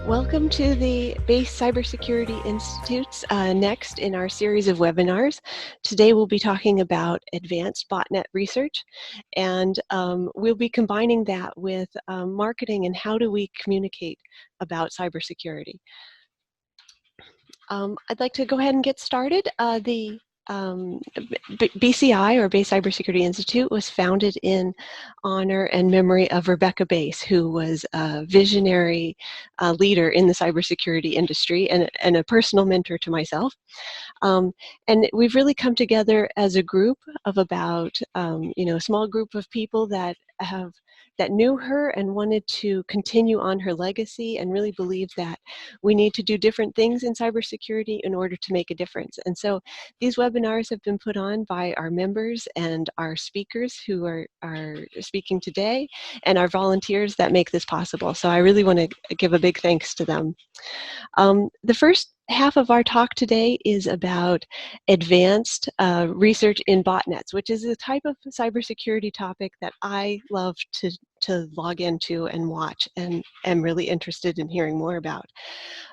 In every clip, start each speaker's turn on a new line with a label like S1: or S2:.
S1: Welcome to the Base Cybersecurity Institute's next in our series of webinars. Today we'll be talking about advanced botnet research, and we'll be combining that with marketing and how do we communicate about cybersecurity. I'd like to go ahead and get started. The BCI, or Base Cybersecurity Institute, was founded in honor and memory of Rebecca Base, who was a visionary leader in the cybersecurity industry and a personal mentor to myself. And we've really come together as a group of about, a small group of people that knew her and wanted to continue on her legacy and really believe that we need to do different things in cybersecurity in order to make a difference. And so these webinars have been put on by our members and our speakers who are speaking today, and our volunteers that make this possible. So I really want to give a big thanks to them. The first half of our talk today is about advanced research in botnets, which is a type of cybersecurity topic that I love to log into and watch and am really interested in hearing more about.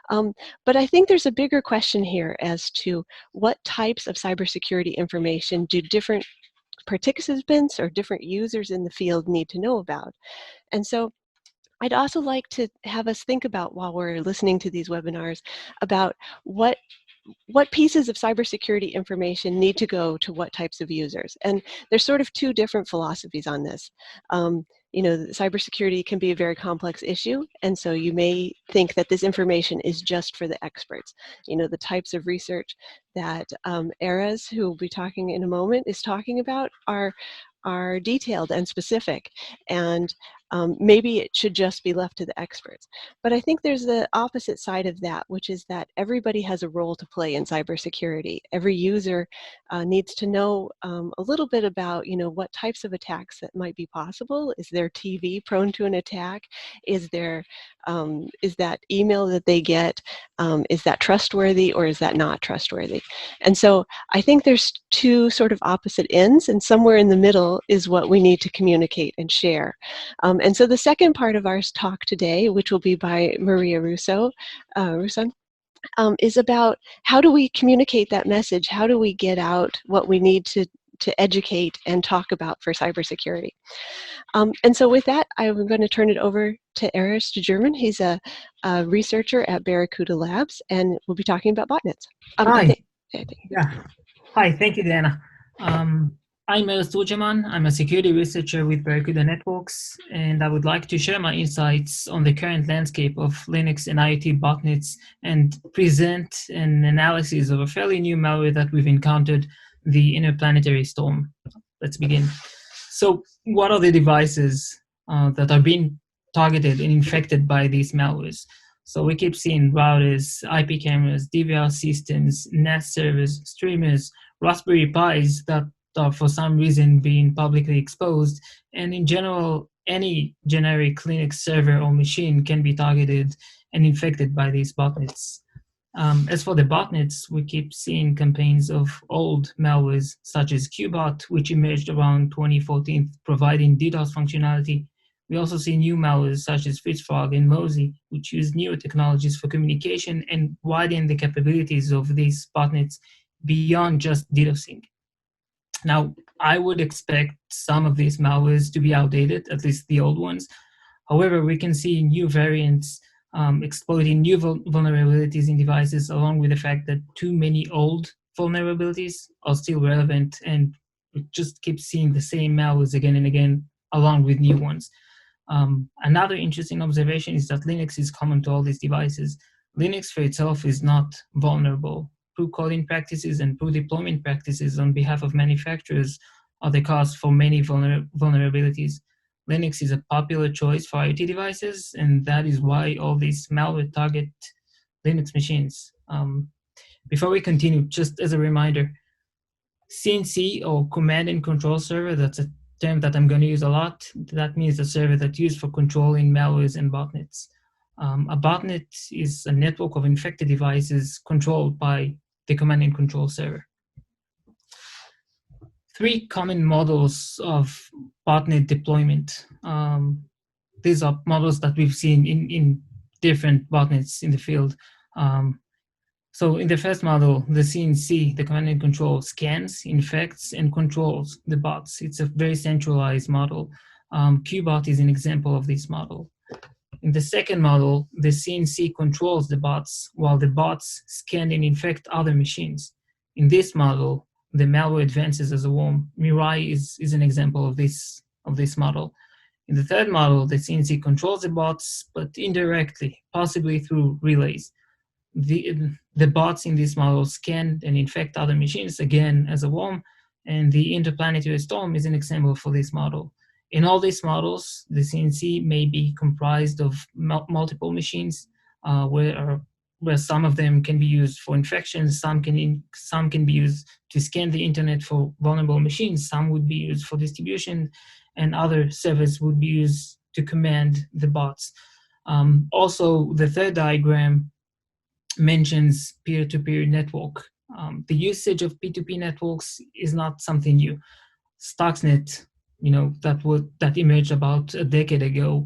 S1: But I think there's a bigger question here as to what types of cybersecurity information do different participants or different users in the field need to know about. And so I'd also like to have us think about, while we're listening to these webinars, about what pieces of cybersecurity information need to go to what types of users. And there's sort of two different philosophies on this. Cybersecurity can be a very complex issue, and so you may think that this information is just for the experts. The types of research that Erez, who will be talking in a moment, is talking about are detailed and specific, and maybe it should just be left to the experts. But I think there's the opposite side of that, which is that everybody has a role to play in cybersecurity. Every user needs to know a little bit about, what types of attacks that might be possible. Is their TV prone to an attack? Is that email that they get, is that trustworthy or is that not trustworthy? And so I think there's two sort of opposite ends, and somewhere in the middle is what we need to communicate and share. And so the second part of our talk today, which will be by Maria Russo, is about how do we communicate that message? How do we get out what we need to educate and talk about for cybersecurity? And so with that, I'm going to turn it over to Erez German. He's a researcher at Barracuda Labs, and we'll be talking about botnets.
S2: Hi. Hi, thank you, Diana. I'm Erez Turgeman. I'm a security researcher with Barracuda Networks, and I would like to share my insights on the current landscape of Linux and IoT botnets and present an analysis of a fairly new malware that we've encountered, the Interplanetary Storm. Let's begin. So what are the devices that are being targeted and infected by these malwares? So we keep seeing routers, IP cameras, DVR systems, NAS servers, streamers, Raspberry Pis that are for some reason being publicly exposed. And in general, any generic Linux server or machine can be targeted and infected by these botnets. As for the botnets, we keep seeing campaigns of old malwares such as Qbot, which emerged around 2014, providing DDoS functionality. We also see new malwares such as Fishfrog and Mosey, which use newer technologies for communication and widen the capabilities of these botnets beyond just DDoSing. Now, I would expect some of these malwares to be outdated, at least the old ones. However, we can see new variants exploiting new vulnerabilities in devices, along with the fact that too many old vulnerabilities are still relevant, and we just keep seeing the same malwares again and again, along with new ones. Another interesting observation is that Linux is common to all these devices. Linux for itself is not vulnerable. Poor coding practices and poor deployment practices on behalf of manufacturers are the cause for many vulnerabilities. Linux is a popular choice for IoT devices, and that is why all these malware target Linux machines. Before we continue, just as a reminder, CNC, or Command and Control Server, that's a term that I'm going to use a lot. That means a server that's used for controlling malwares and botnets. A botnet is a network of infected devices controlled by the Command and Control Server. Three common models of botnet deployment. These are models that we've seen in different botnets in the field. So in the first model, the CNC, the command and control, scans, infects, and controls the bots. It's a very centralized model. Qbot is an example of this model. In the second model, the CNC controls the bots while the bots scan and infect other machines. In this model, the malware advances as a worm. Mirai is an example of this model. In the third model, the CNC controls the bots, but indirectly, possibly through relays. The bots in this model scan and infect other machines, again, as a worm, and the interplanetary storm is an example for this model. In all these models, the CNC may be comprised of multiple machines, where some of them can be used for infections, some can be used to scan the internet for vulnerable machines, some would be used for distribution, and other servers would be used to command the bots. Also, the third diagram mentions peer-to-peer network. The usage of P2P networks is not something new. Stuxnet, that emerged about a decade ago,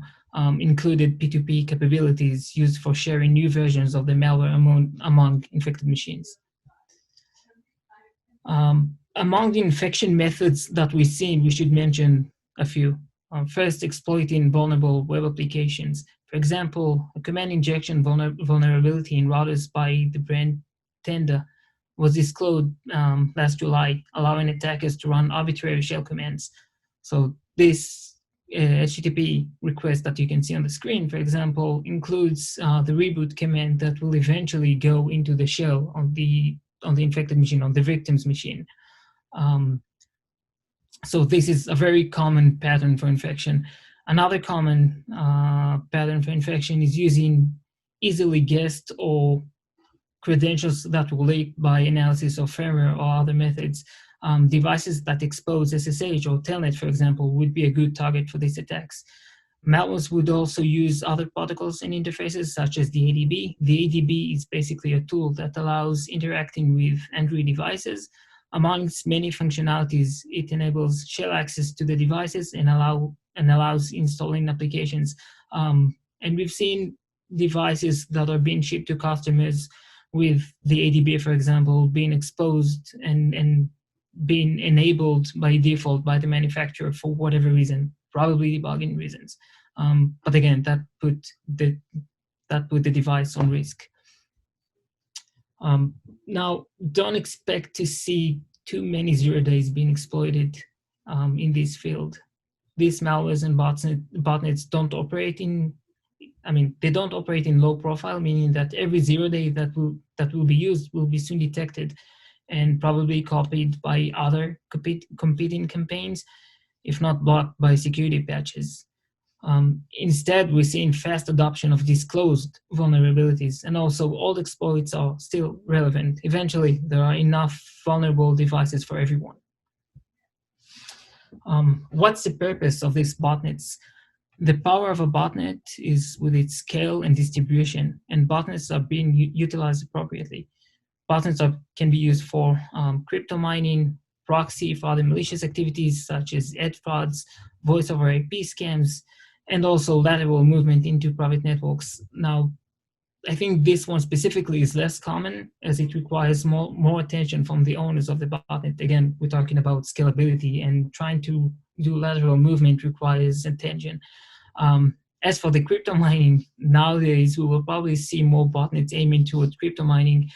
S2: included P2P capabilities used for sharing new versions of the malware among infected machines. Among the infection methods that we see, we should mention a few. First, exploiting vulnerable web applications. For example, a command injection vulnerability in routers by the brand Tenda was disclosed last July, allowing attackers to run arbitrary shell commands. So this HTTP request that you can see on the screen, for example, includes the reboot command that will eventually go into the shell on the infected machine, on the victim's machine. So this is a very common pattern for infection. Another common pattern for infection is using easily guessed or credentials that were leaked by analysis of firmware or other methods. Devices that expose SSH or Telnet, for example, would be a good target for these attacks. Malwares would also use other protocols and interfaces such as the ADB. The ADB is basically a tool that allows interacting with Android devices. Amongst many functionalities, it enables shell access to the devices and allows installing applications. And we've seen devices that are being shipped to customers with the ADB, for example, being exposed and being enabled by default by the manufacturer for whatever reason, probably debugging reasons. But again, that put the device on risk. Now, don't expect to see too many 0 days being exploited in this field. These malwares and botnets don't operate in, they don't operate in low profile, meaning that every 0 day that will be used will be soon detected and probably copied by other competing campaigns, if not blocked by security patches. Instead, we're seeing fast adoption of disclosed vulnerabilities, and also old exploits are still relevant. Eventually, there are enough vulnerable devices for everyone. What's the purpose of these botnets? The power of a botnet is with its scale and distribution, and botnets are being utilized appropriately. Botnets can be used for crypto mining, proxy for other malicious activities such as ad frauds, voice over IP scams, and also lateral movement into private networks. Now, I think this one specifically is less common as it requires more attention from the owners of the botnet. Again, we're talking about scalability, and trying to do lateral movement requires attention. As for the crypto mining, nowadays we will probably see more botnets aiming towards crypto mining,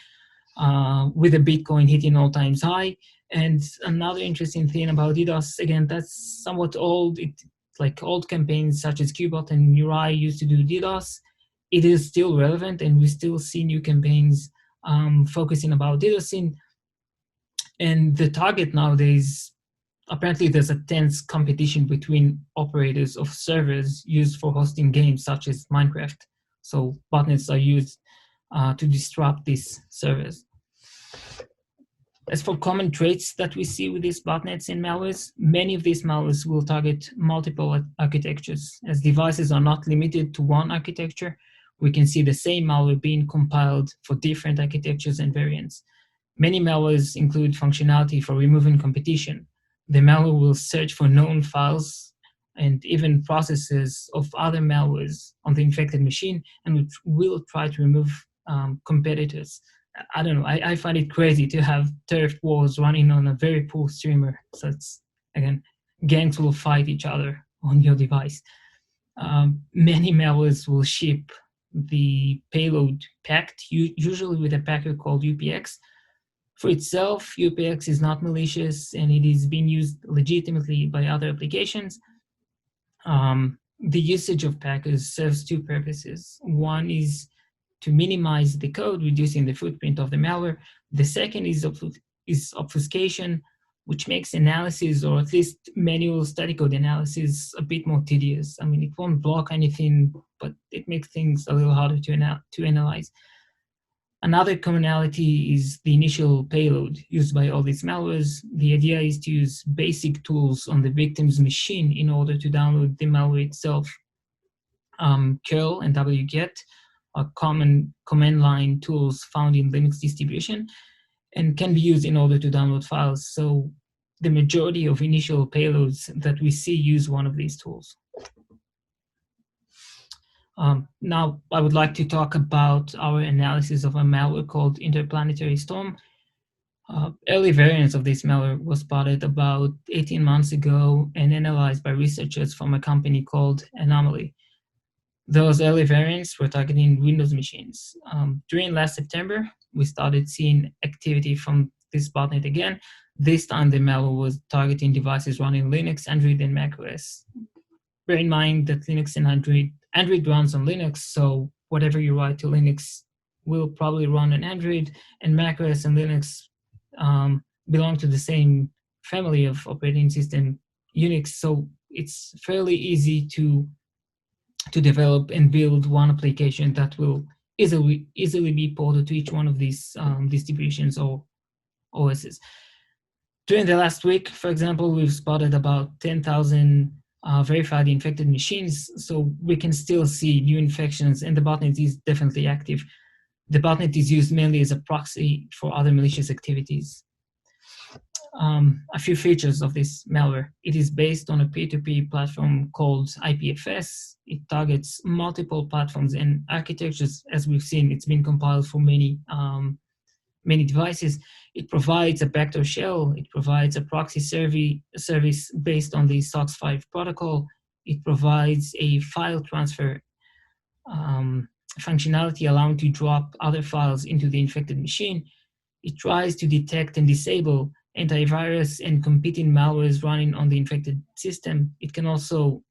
S2: with the Bitcoin hitting all-time high. And another interesting thing about DDoS, again, that's somewhat old. Like old campaigns such as Qbot and Mirai used to do DDoS. It is still relevant, and we still see new campaigns focusing about DDoSing. And the target nowadays, apparently there's a tense competition between operators of servers used for hosting games such as Minecraft. So botnets are used to disrupt these servers. As for common traits that we see with these botnets and malwares, many of these malwares will target multiple architectures. As devices are not limited to one architecture, we can see the same malware being compiled for different architectures and variants. Many malwares include functionality for removing competition. The malware will search for known files and even processes of other malwares on the infected machine, and which will try to remove competitors. I don't know. I find it crazy to have turf wars running on a very poor streamer. So it's, again, gangs will fight each other on your device. Many malwares will ship the payload packed, usually with a packer called UPX. For itself, UPX is not malicious and it is being used legitimately by other applications. The usage of packers serves two purposes. One is to minimize the code, reducing the footprint of the malware. The second is obfuscation, which makes analysis, or at least manual static code analysis, a bit more tedious. I mean, it won't block anything, but it makes things a little harder to analyze. Another commonality is the initial payload used by all these malwares. The idea is to use basic tools on the victim's machine in order to download the malware itself. Curl and wget are common command line tools found in Linux distribution and can be used in order to download files. So the majority of initial payloads that we see use one of these tools. Now, I would like to talk about our analysis of a malware called Interplanetary Storm. Early variants of this malware was spotted about 18 months ago and analyzed by researchers from a company called Anomaly. Those early variants were targeting Windows machines. During last September, we started seeing activity from this botnet again. This time, the malware was targeting devices running Linux, Android, and macOS. Bear in mind that Linux and Android runs on Linux, so whatever you write to Linux will probably run on Android, and macOS and Linux belong to the same family of operating system, Unix, so it's fairly easy to develop and build one application that will easily be ported to each one of these distributions or OSs. During the last week, for example, we've spotted about 10,000 verified infected machines, so we can still see new infections, and the botnet is definitely active. The botnet is used mainly as a proxy for other malicious activities. A few features of this malware. It is based on a peer-to-peer platform called IPFS. It targets multiple platforms and architectures. As we've seen, it's been compiled for many devices. It provides a backdoor shell. It provides a proxy service based on the SOX 5 protocol. It provides a file transfer functionality allowing to drop other files into the infected machine. It tries to detect and disable antivirus and competing malwares running on the infected system. It can also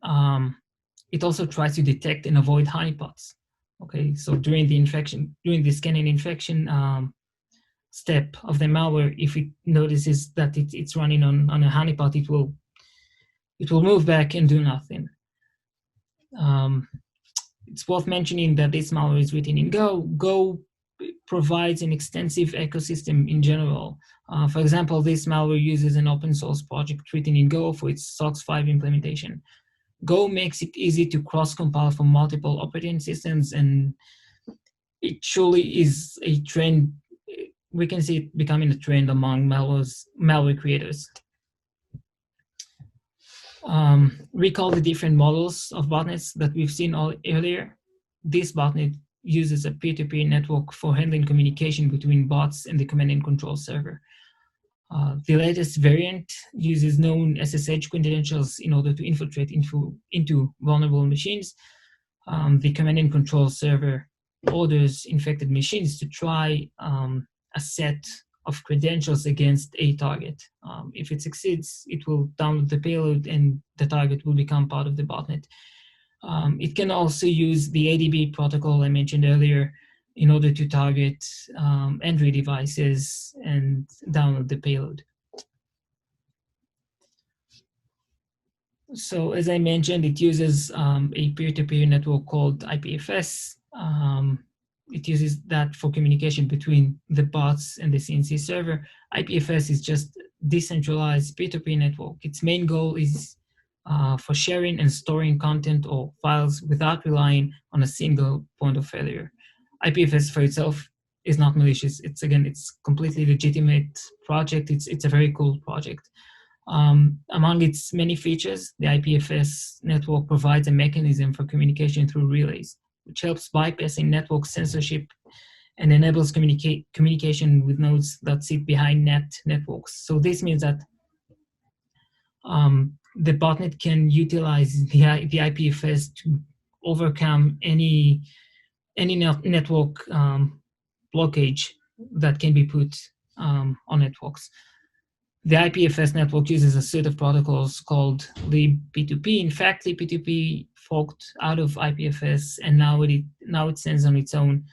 S2: tries to detect and avoid honeypots. Okay, so during the scanning infection step of the malware, if it notices that it's running on a honeypot, it will move back and do nothing. It's worth mentioning that this malware is written in Go. Go provides an extensive ecosystem in general. For example, this malware uses an open source project written in Go for its SOX 5 implementation. Go makes it easy to cross-compile from multiple operating systems, and it truly is a trend. We can see it becoming a trend among malware creators. Recall the different models of botnets that we've seen earlier. This botnet uses a peer-to-peer network for handling communication between bots and the command and control server. The latest variant uses known SSH credentials in order to infiltrate into vulnerable machines. The command and control server orders infected machines to try a set of credentials against a target. If it succeeds, it will download the payload and the target will become part of the botnet. It can also use the ADB protocol I mentioned earlier in order to target Android devices and download the payload. So as I mentioned, it uses a peer-to-peer network called IPFS. It uses that for communication between the bots and the CNC server. IPFS is just decentralized peer-to-peer network. Its main goal is for sharing and storing content or files without relying on a single point of failure. IPFS for itself is not malicious. It's completely legitimate project. It's a very cool project. Among its many features, the IPFS network provides a mechanism for communication through relays, which helps bypassing network censorship and enables communication with nodes that sit behind networks. So this means that the botnet can utilize the IPFS to overcome any network blockage that can be put on networks. The IPFS network uses a set of protocols called libp2p. In fact, libp2p forked out of IPFS, and now it stands on its own.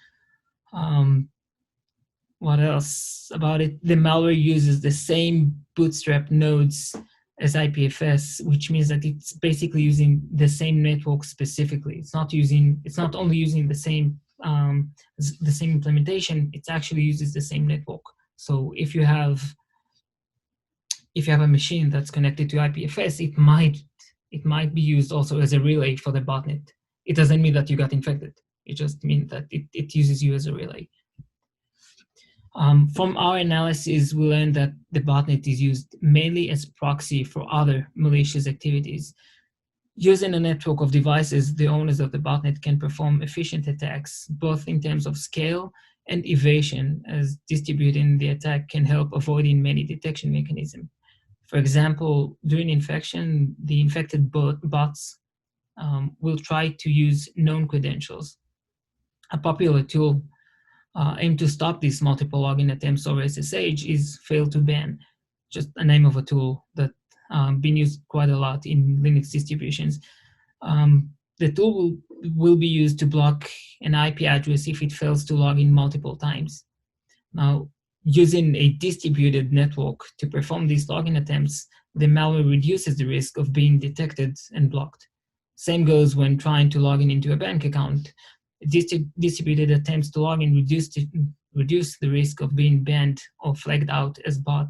S2: What else about it? The malware uses the same bootstrap nodes as IPFS, which means that it's basically using the same network specifically. It's not only using the same implementation. It actually uses the same network. So if you have a machine that's connected to IPFS, it might be used also as a relay for the botnet. It doesn't mean that you got infected. It just means that it uses you as a relay. From our analysis, we learned that the botnet is used mainly as proxy for other malicious activities. Using a network of devices, the owners of the botnet can perform efficient attacks, both in terms of scale and evasion, as distributing the attack can help avoiding many detection mechanisms. For example, during infection, the infected bots will try to use known credentials. A popular tool aimed to stop these multiple login attempts over SSH is fail to ban, just a name of a tool that been used quite a lot in Linux distributions. The tool will be used to block an IP address if it fails to log in multiple times. Now, using a distributed network to perform these login attempts, the malware reduces the risk of being detected and blocked. Same goes when trying to log in into a bank account. Distributed attempts to log in reduce the risk of being banned or flagged out as bot.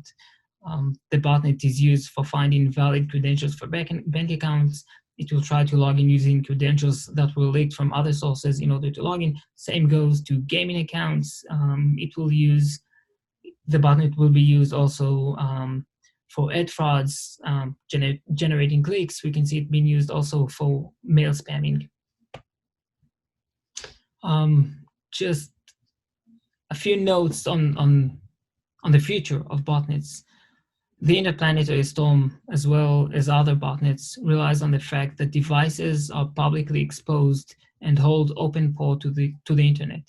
S2: The botnet is used for finding valid credentials for bank accounts. It will try to log in using credentials that were leaked from other sources in order to log in. Same goes to gaming accounts. The botnet will be used also for ad frauds, generating clicks. We can see it being used also for mail spamming. Just a few notes on the future of botnets. The interplanetary storm, as well as other botnets, relies on the fact that devices are publicly exposed and hold open port to the internet.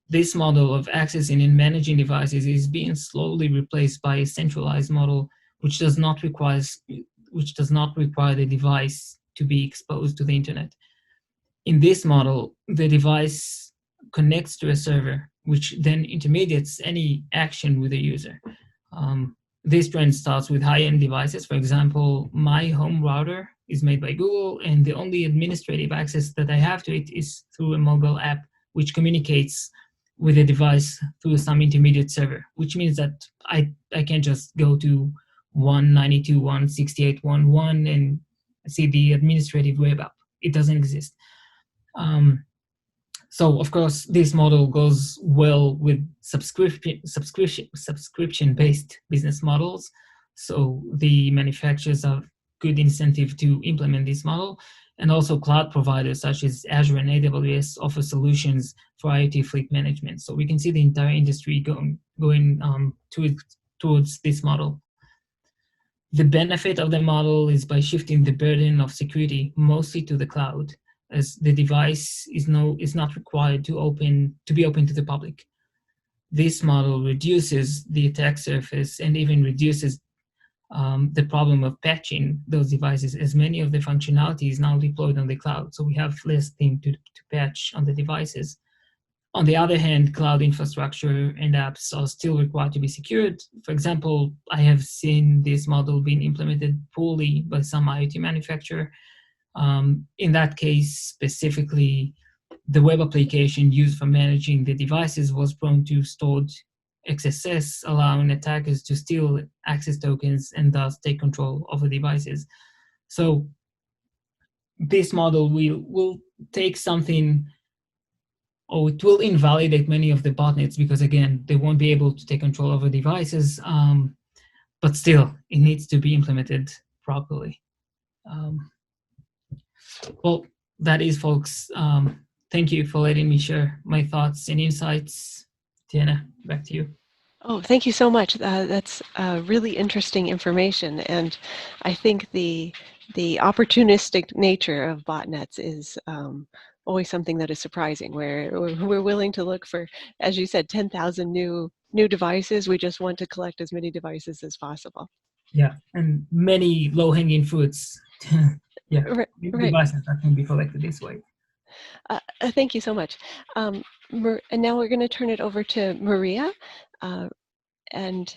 S2: This model of accessing and managing devices is being slowly replaced by a centralized model, which does not require the device to be exposed to the internet. In this model, the device connects to a server, which then intermediates any action with the user. This trend starts with high-end devices. For example, my home router is made by Google, and the only administrative access that I have to it is through a mobile app, which communicates with the device through some intermediate server, which means that I can't just go to 192.168.1.1 and see the administrative web app. It doesn't exist. So of course, this model goes well with subscription-based business models. So the manufacturers have good incentive to implement this model, and also cloud providers such as Azure and AWS offer solutions for IoT fleet management. So we can see the entire industry going towards this model. The benefit of the model is by shifting the burden of security mostly to the cloud, as the device is not required to be open to the public. This model reduces the attack surface and even reduces the problem of patching those devices, as many of the functionality is now deployed on the cloud, so we have less thing to patch on the devices. On the other hand, cloud infrastructure and apps are still required to be secured. For example, I have seen this model being implemented poorly by some IoT manufacturer. In that case, specifically, the web application used for managing the devices was prone to stored XSS, allowing attackers to steal access tokens and thus take control of the devices. So this model will take something, or it will invalidate many of the botnets, because again, they won't be able to take control over devices. but still, it needs to be implemented properly. Well, that is, folks. Thank you for letting me share my thoughts and insights. Diana, back to you.
S1: Oh, thank you so much. That's really interesting information, and I think the opportunistic nature of botnets is always something that is surprising. Where we're willing to look for, as you said, 10,000 new devices. We just want to collect as many devices as possible.
S2: Yeah, and many low-hanging fruits. Yeah,
S1: Right.
S2: devices that can be collected this way.
S1: Thank you so much. And now we're going to turn it over to Maria and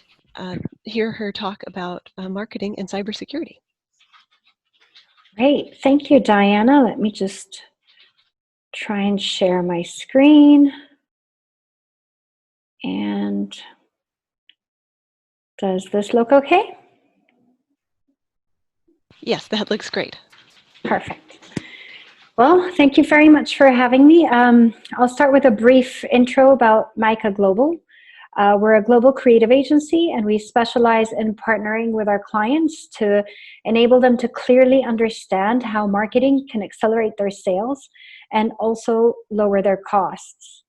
S1: hear her talk about marketing and cybersecurity.
S3: Great. Thank you, Diana. Let me just try and share my screen. And does this look okay?
S1: Yes, that looks great.
S3: Perfect. Well, thank you very much for having me. I'll start with a brief intro about Mica Global. We're a global creative agency, and we specialize in partnering with our clients to enable them to clearly understand how marketing can accelerate their sales and also lower their costs.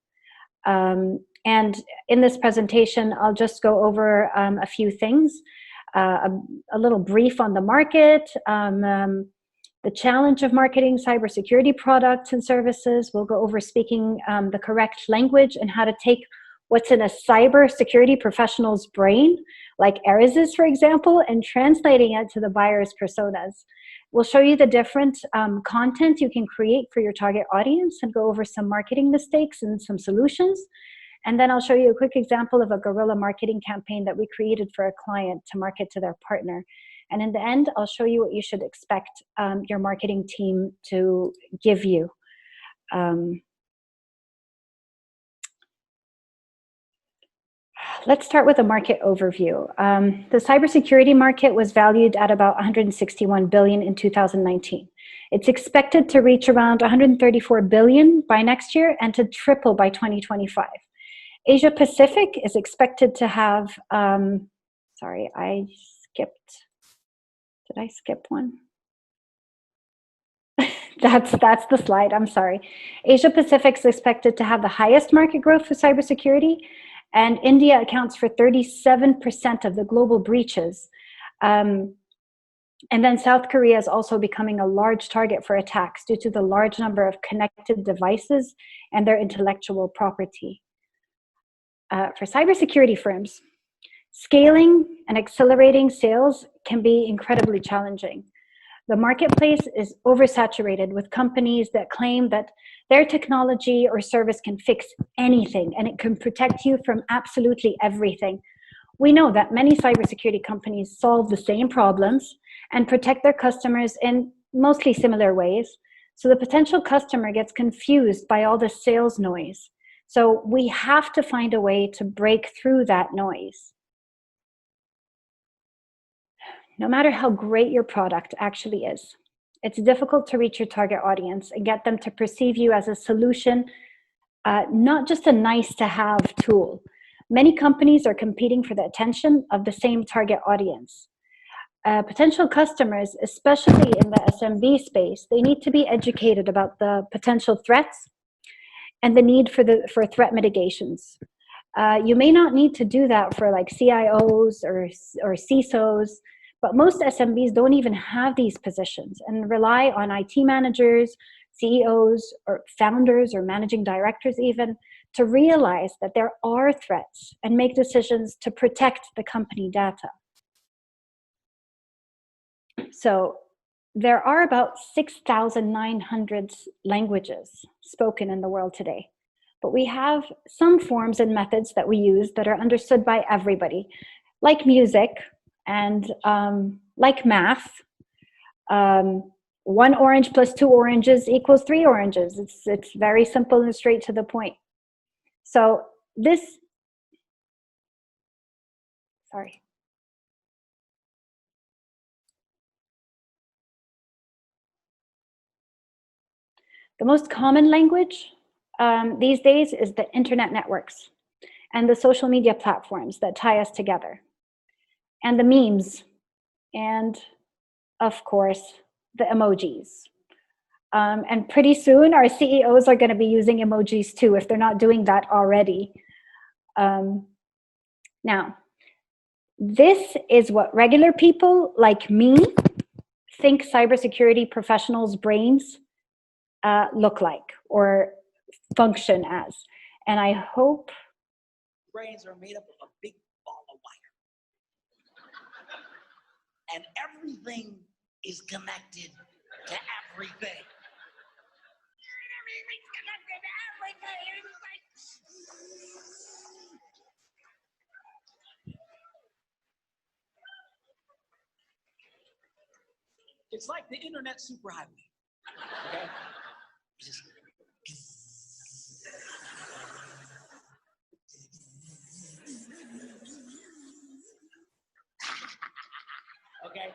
S3: And in this presentation, I'll just go over a few things, a little brief on the market, the challenge of marketing cybersecurity products and services. We'll go over speaking the correct language and how to take what's in a cybersecurity professional's brain, like Erez's, for example, and translating it to the buyer's personas. We'll show you the different content you can create for your target audience and go over some marketing mistakes and some solutions. And then I'll show you a quick example of a guerrilla marketing campaign that we created for a client to market to their partner. And in the end, I'll show you what you should expect your marketing team to give you. Let's start with a market overview. The cybersecurity market was valued at about 161 billion in 2019. It's expected to reach around 134 billion by next year and to triple by 2025. Asia Pacific is expected to have, sorry, I skipped. Did I skip one? That's the slide, I'm sorry. Asia Pacific is expected to have the highest market growth for cybersecurity, and India accounts for 37% of the global breaches. And then South Korea is also becoming a large target for attacks due to the large number of connected devices and their intellectual property. For cybersecurity firms, scaling and accelerating sales can be incredibly challenging. The marketplace is oversaturated with companies that claim that their technology or service can fix anything and it can protect you from absolutely everything. We know that many cybersecurity companies solve the same problems and protect their customers in mostly similar ways. So the potential customer gets confused by all the sales noise. So we have to find a way to break through that noise. No matter how great your product actually is, it's difficult to reach your target audience and get them to perceive you as a solution, not just a nice-to-have tool. Many companies are competing for the attention of the same target audience. Potential customers, especially in the SMB space, they need to be educated about the potential threats and the need for threat mitigations. You may not need to do that for like CIOs or CISOs, but most SMBs don't even have these positions and rely on IT managers, CEOs, or founders or managing directors even to realize that there are threats and make decisions to protect the company data. So there are about 6,900 languages spoken in the world today. But we have some forms and methods that we use that are understood by everybody, like music and like math. 1 orange plus 2 oranges equals 3 oranges. It's very simple and straight to the point. So this, sorry. The most common language these days is the internet networks and the social media platforms that tie us together. and the memes, and of course, the emojis. And pretty soon, our CEOs are going to be using emojis too, if they're not doing that already. Now, this is what regular people like me think cybersecurity professionals' brains look like or function as. And I hope
S4: brains are made up of a big ball of wire. And everything is connected to everything. Everything's connected to everything. It's like the internet superhighway. Okay? Just okay.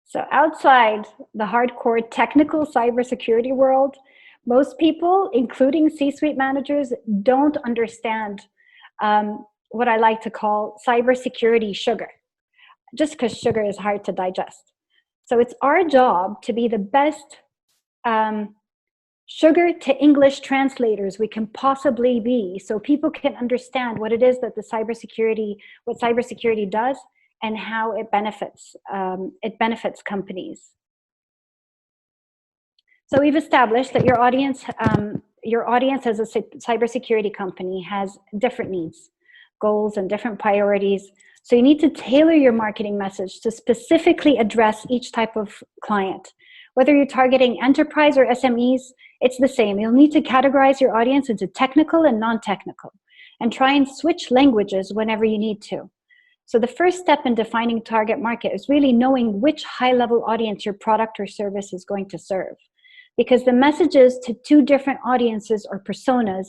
S3: so. Outside the hardcore technical cybersecurity world, most people, including C-suite managers, don't understand what I like to call cybersecurity sugar, just because sugar is hard to digest. So it's our job to be the best sugar to English translators we can possibly be, so people can understand what it is that what cybersecurity does and how it benefits companies. So we've established that your audience as a cybersecurity company has different needs, goals, and different priorities. So you need to tailor your marketing message to specifically address each type of client. Whether you're targeting enterprise or SMEs, it's the same. You'll need to categorize your audience into technical and non-technical, and try and switch languages whenever you need to. So the first step in defining target market is really knowing which high-level audience your product or service is going to serve, because the messages to two different audiences or personas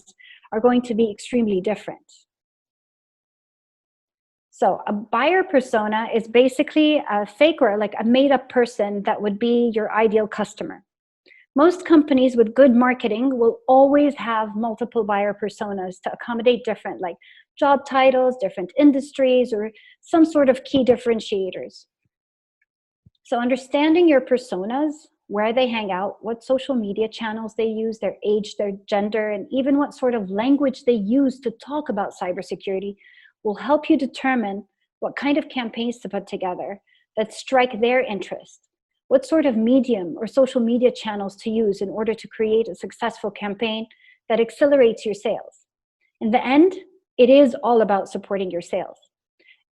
S3: are going to be extremely different. So a buyer persona is basically a fake or like a made-up person that would be your ideal customer. Most companies with good marketing will always have multiple buyer personas to accommodate different like job titles, different industries, or some sort of key differentiators. So understanding your personas, where they hang out, what social media channels they use, their age, their gender, and even what sort of language they use to talk about cybersecurity will help you determine what kind of campaigns to put together that strike their interest, what sort of medium or social media channels to use in order to create a successful campaign that accelerates your sales. In the end, it is all about supporting your sales.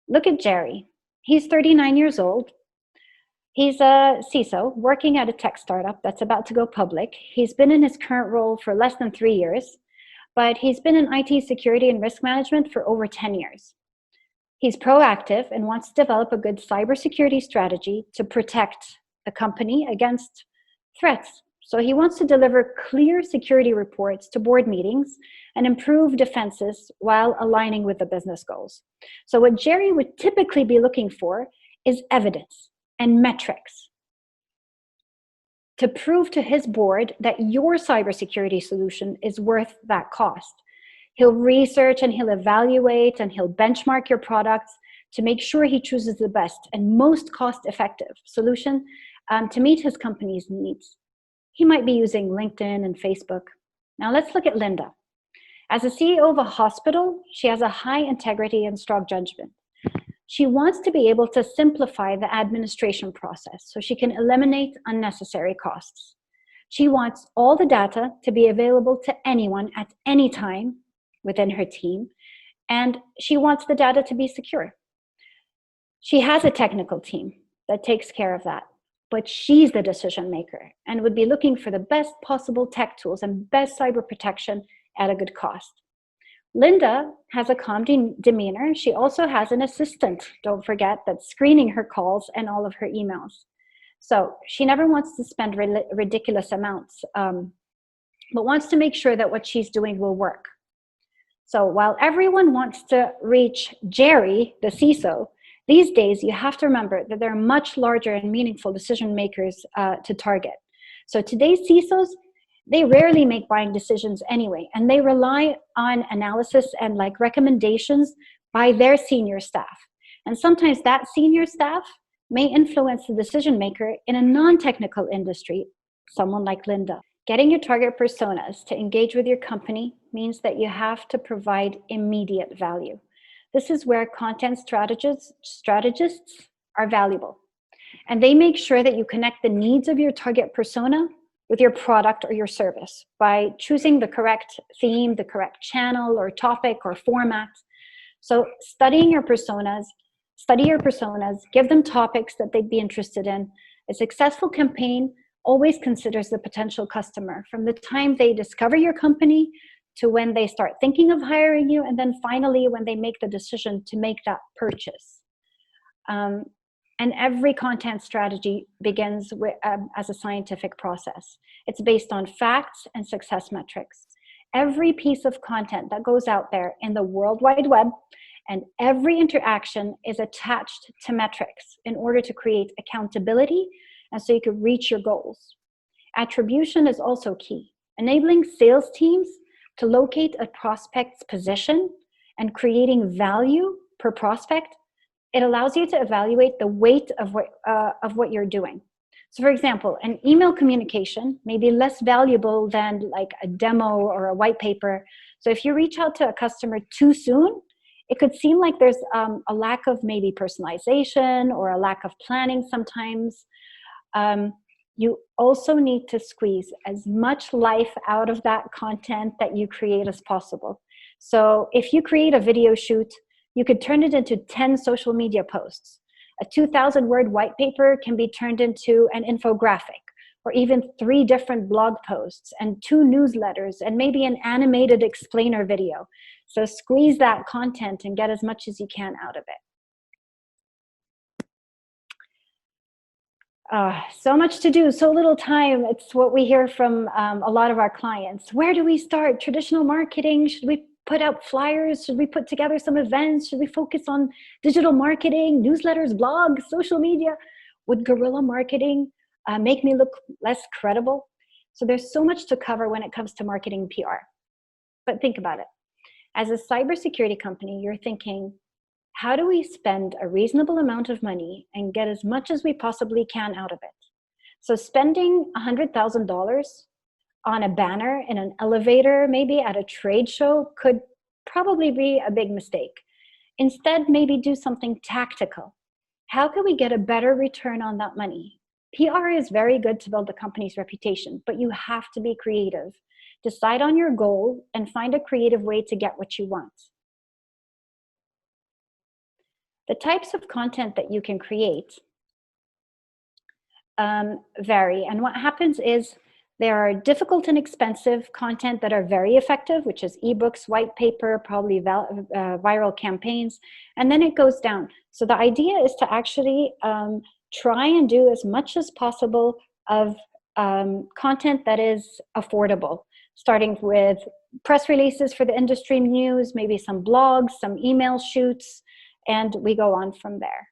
S3: Look at Jerry. He's 39 years old. He's a CISO working at a tech startup that's about to go public. He's been in his current role for less than 3 years, but he's been in IT security and risk management for over 10 years. He's proactive and wants to develop a good cybersecurity strategy to protect the company against threats. So he wants to deliver clear security reports to board meetings and improve defenses while aligning with the business goals. So what Jerry would typically be looking for is evidence and metrics to prove to his board that your cybersecurity solution is worth that cost. He'll research and he'll evaluate and he'll benchmark your products to make sure he chooses the best and most cost-effective solution to meet his company's needs. He might be using LinkedIn and Facebook. Now let's look at Linda. As a CEO of a hospital, she has a high integrity and strong judgment. She wants to be able to simplify the administration process so she can eliminate unnecessary costs. She wants all the data to be available to anyone at any time within her team, and she wants the data to be secure. She has a technical team that takes care of that, but she's the decision maker and would be looking for the best possible tech tools and best cyber protection at a good cost. Linda has a calm demeanor. She also has an assistant, don't forget, that's screening her calls and all of her emails. So she never wants to spend ridiculous amounts, but wants to make sure that what she's doing will work. So while everyone wants to reach Jerry, the CISO, these days you have to remember that there are much larger and meaningful decision makers to target. So today's CISOs, they rarely make buying decisions anyway, and they rely on analysis and like recommendations by their senior staff. And sometimes that senior staff may influence the decision maker in a non-technical industry, someone like Linda. Getting your target personas to engage with your company means that you have to provide immediate value. This is where content strategists are valuable. And they make sure that you connect the needs of your target persona with your product or your service by choosing the correct theme, the correct channel or topic or format. So study your personas, give them topics that they'd be interested in. A successful campaign always considers the potential customer from the time they discover your company to when they start thinking of hiring you, and then finally when they make the decision to make that purchase. And every content strategy begins with, as a scientific process. It's based on facts and success metrics. Every piece of content that goes out there in the World Wide Web and every interaction is attached to metrics in order to create accountability and so you can reach your goals. Attribution is also key, enabling sales teams to locate a prospect's position and creating value per prospect. It allows you to evaluate the weight of what you're doing. So for example, an email communication may be less valuable than like a demo or a white paper. So if you reach out to a customer too soon, it could seem like there's a lack of maybe personalization or a lack of planning sometimes. You also need to squeeze as much life out of that content that you create as possible. So if you create a video shoot, you could turn it into 10 social media posts. A 2,000-word white paper can be turned into an infographic, or even 3 different blog posts and 2 newsletters and maybe an animated explainer video. So squeeze that content and get as much as you can out of it. So much to do, so little time. It's what we hear from a lot of our clients. Where do we start? Traditional marketing? Should we put out flyers? Should we put together some events? Should we focus on digital marketing, newsletters, blogs, social media? Would guerrilla marketing make me look less credible? So there's so much to cover when it comes to marketing PR. But think about it. As a cybersecurity company, you're thinking, how do we spend a reasonable amount of money and get as much as we possibly can out of it? So spending $100,000 on a banner in an elevator, maybe at a trade show, could probably be a big mistake. Instead, maybe do something tactical. How can we get a better return on that money? PR is very good to build a company's reputation, but you have to be creative. Decide on your goal and find a creative way to get what you want. The types of content that you can create vary. And what happens is there are difficult and expensive content that are very effective, which is ebooks, white paper, probably viral campaigns, and then it goes down. So the idea is to actually try and do as much as possible of content that is affordable, starting with press releases for the industry news, maybe some blogs, some email shoots, and we go on from there.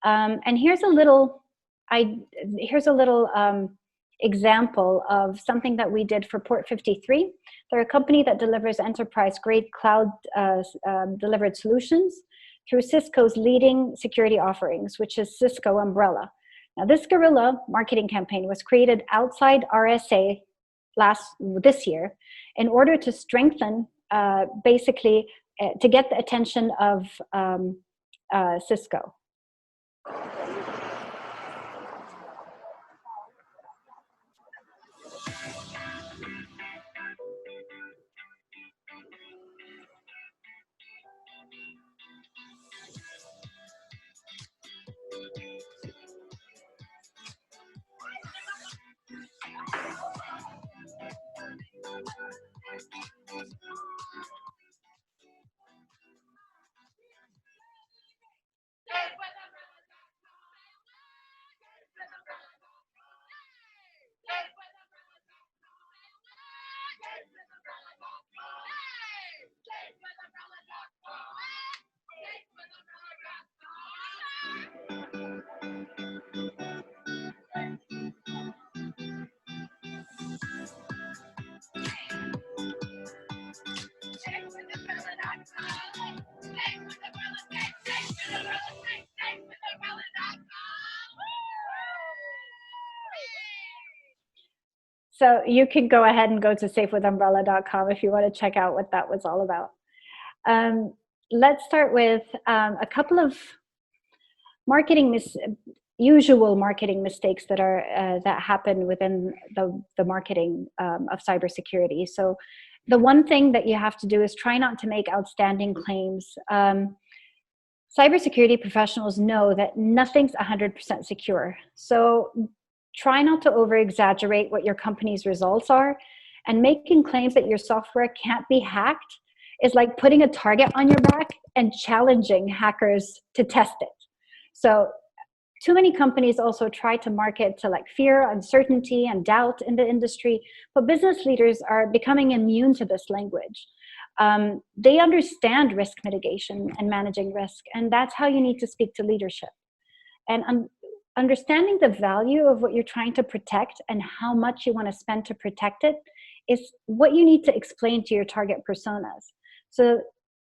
S3: And here's a little example of something that we did for Port 53. They're a company that delivers enterprise-grade cloud delivered solutions through Cisco's leading security offerings, which is Cisco Umbrella. Now, this guerrilla marketing campaign was created outside RSA this year in order to strengthen, basically, to get the attention of Cisco. So you can go ahead and go to safewithumbrella.com if you want to check out what that was all about. Let's start with a couple of usual marketing mistakes that are that happen within the marketing of cybersecurity. So the one thing that you have to do is try not to make outstanding claims. Cybersecurity professionals know that nothing's 100% secure. So try not to over-exaggerate what your company's results are, and making claims that your software can't be hacked is like putting a target on your back and challenging hackers to test it. So too many companies also try to market to like fear, uncertainty, and doubt in the industry, but business leaders are becoming immune to this language. They understand risk mitigation and managing risk, and that's how you need to speak to leadership. And understanding the value of what you're trying to protect and how much you want to spend to protect it is what you need to explain to your target personas. So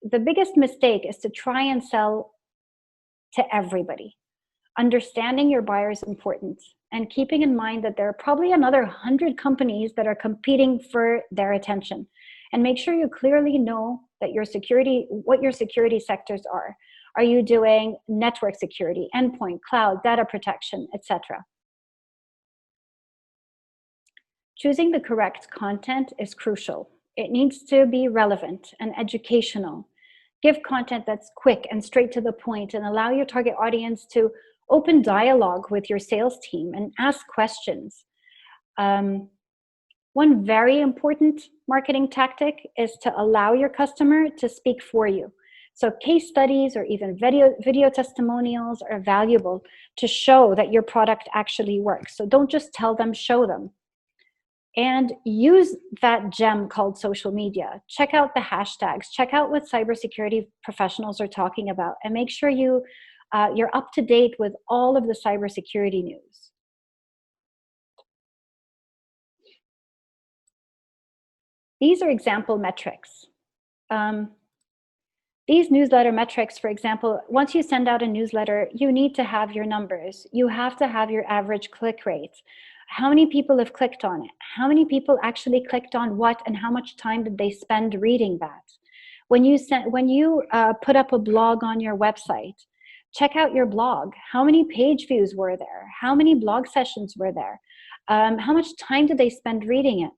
S3: the biggest mistake is to try and sell to everybody. Understanding your buyer is important, and keeping in mind that there are probably another 100 companies that are competing for their attention. And make sure you clearly know that what your security sectors are. Are you doing network security, endpoint, cloud, data protection, etc.? Choosing the correct content is crucial. It needs to be relevant and educational. Give content that's quick and straight to the point, and allow your target audience to open dialogue with your sales team and ask questions. One very important marketing tactic is to allow your customer to speak for you. So case studies or even video testimonials are valuable to show that your product actually works. So don't just tell them, show them. And use that gem called social media. Check out the hashtags. Check out what cybersecurity professionals are talking about, and make sure you're up to date with all of the cybersecurity news. These are example metrics. These newsletter metrics, for example, once you send out a newsletter, you need to have your numbers. You have to have your average click rate. How many people have clicked on it? How many people actually clicked on what, and how much time did they spend reading that? When you put up a blog on your website, check out your blog. How many page views were there? How many blog sessions were there? How much time did they spend reading it?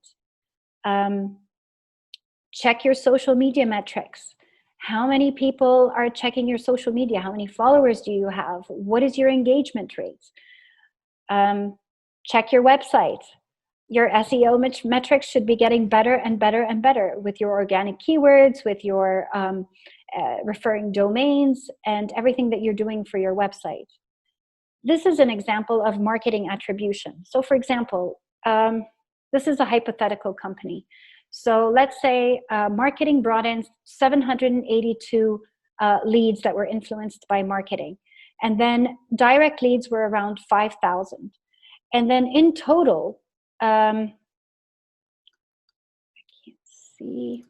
S3: Check your social media metrics. How many people are checking your social media? How many followers do you have? What is your engagement rate? Check your website. Your SEO metrics should be getting better and better and better with your organic keywords, with your referring domains, and everything that you're doing for your website. This is an example of marketing attribution. So for example, this is a hypothetical company. So let's say marketing brought in 782 leads that were influenced by marketing. And then direct leads were around 5,000. And then in total, I can't see.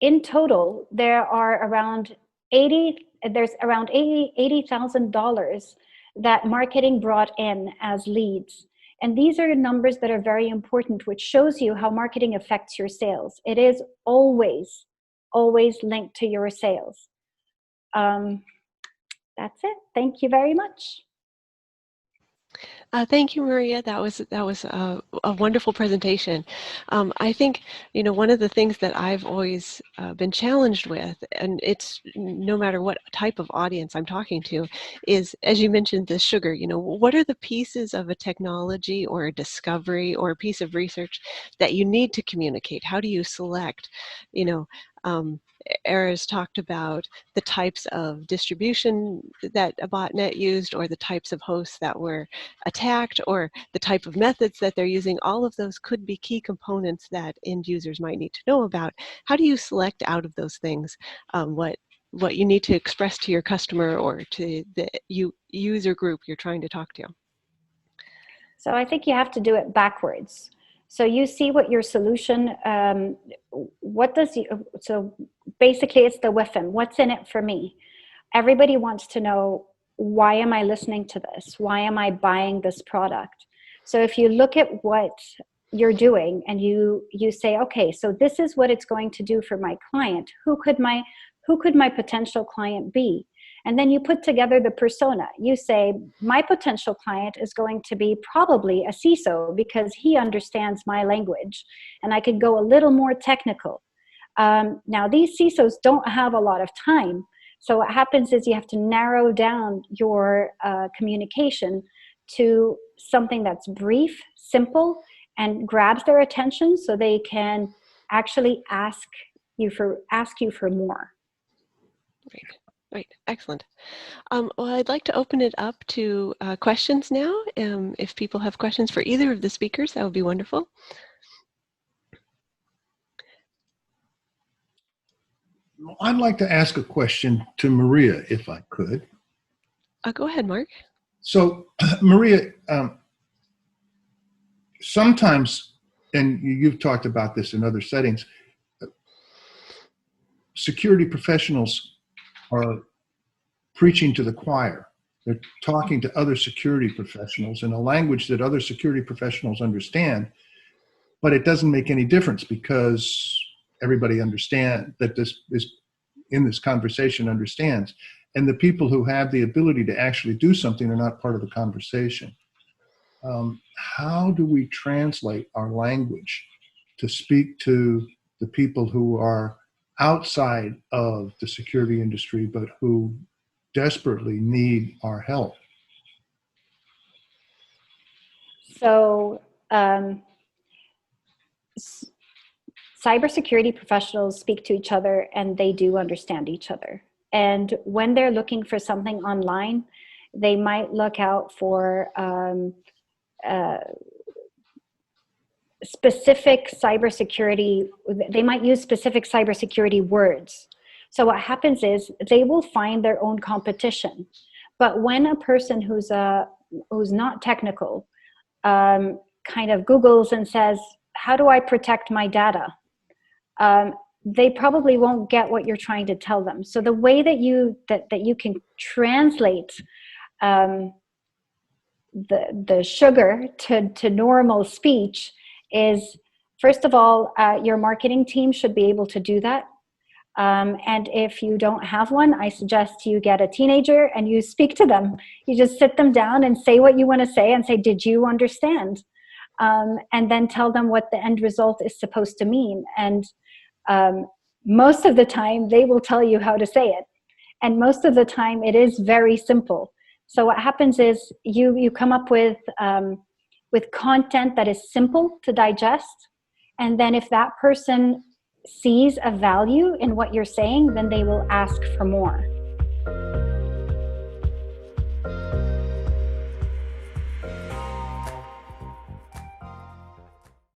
S3: In total, there are around $80,000 that marketing brought in as leads. And these are numbers that are very important, which shows you how marketing affects your sales. It is always, always linked to your sales. That's it. Thank you very much.
S1: Thank you, Maria. That was a wonderful presentation. I think, one of the things that I've always been challenged with, and it's no matter what type of audience I'm talking to, is, as you mentioned, the sugar. What are the pieces of a technology or a discovery or a piece of research that you need to communicate? How do you select? Era's talked about the types of distribution that a botnet used, or the types of hosts that were attacked, or the type of methods that they're using. All of those could be key components that end users might need to know about. How do you select out of those things what you need to express to your customer or to the user group you're trying to talk to?
S3: So I think you have to do it backwards. So you see what your solution, so basically it's the WIFM, what's in it for me? Everybody wants to know, why am I listening to this? Why am I buying this product? So if you look at what you're doing and you say, okay, so this is what it's going to do for my client. Who could my potential client be? And then you put together the persona. You say, my potential client is going to be probably a CISO because he understands my language. And I could go a little more technical. Now, these CISOs don't have a lot of time. So what happens is you have to narrow down your communication to something that's brief, simple, and grabs their attention so they can actually ask you for more.
S1: Right. Excellent. Well, I'd like to open it up to questions now. If people have questions for either of the speakers, that would be wonderful.
S5: I'd like to ask a question to Maria, if I could.
S1: Go ahead, Mark.
S5: So, Maria, sometimes, and you've talked about this in other settings, security professionals are preaching to the choir. They're talking to other security professionals in a language that other security professionals understand, but it doesn't make any difference because everybody understands that this is in this conversation understands. And the people who have the ability to actually do something are not part of the conversation. How do we translate our language to speak to the people who are outside of the security industry, but who desperately need our help?
S3: So, cybersecurity professionals speak to each other and they do understand each other. And when they're looking for something online, they might look out for specific cybersecurity, they might use specific cybersecurity words. So what happens is they will find their own competition. But when a person who's not technical kind of Googles and says, how do I protect my data? They probably won't get what you're trying to tell them. So the way that you can translate the sugar to normal speech is, first of all, your marketing team should be able to do that. And if you don't have one, I suggest you get a teenager and you speak to them. You just sit them down and say what you want to say and say, did you understand? And then tell them what the end result is supposed to mean. And most of the time, they will tell you how to say it. And most of the time, it is very simple. So what happens is you come up with content that is simple to digest. And then if that person sees a value in what you're saying, then they will ask for more.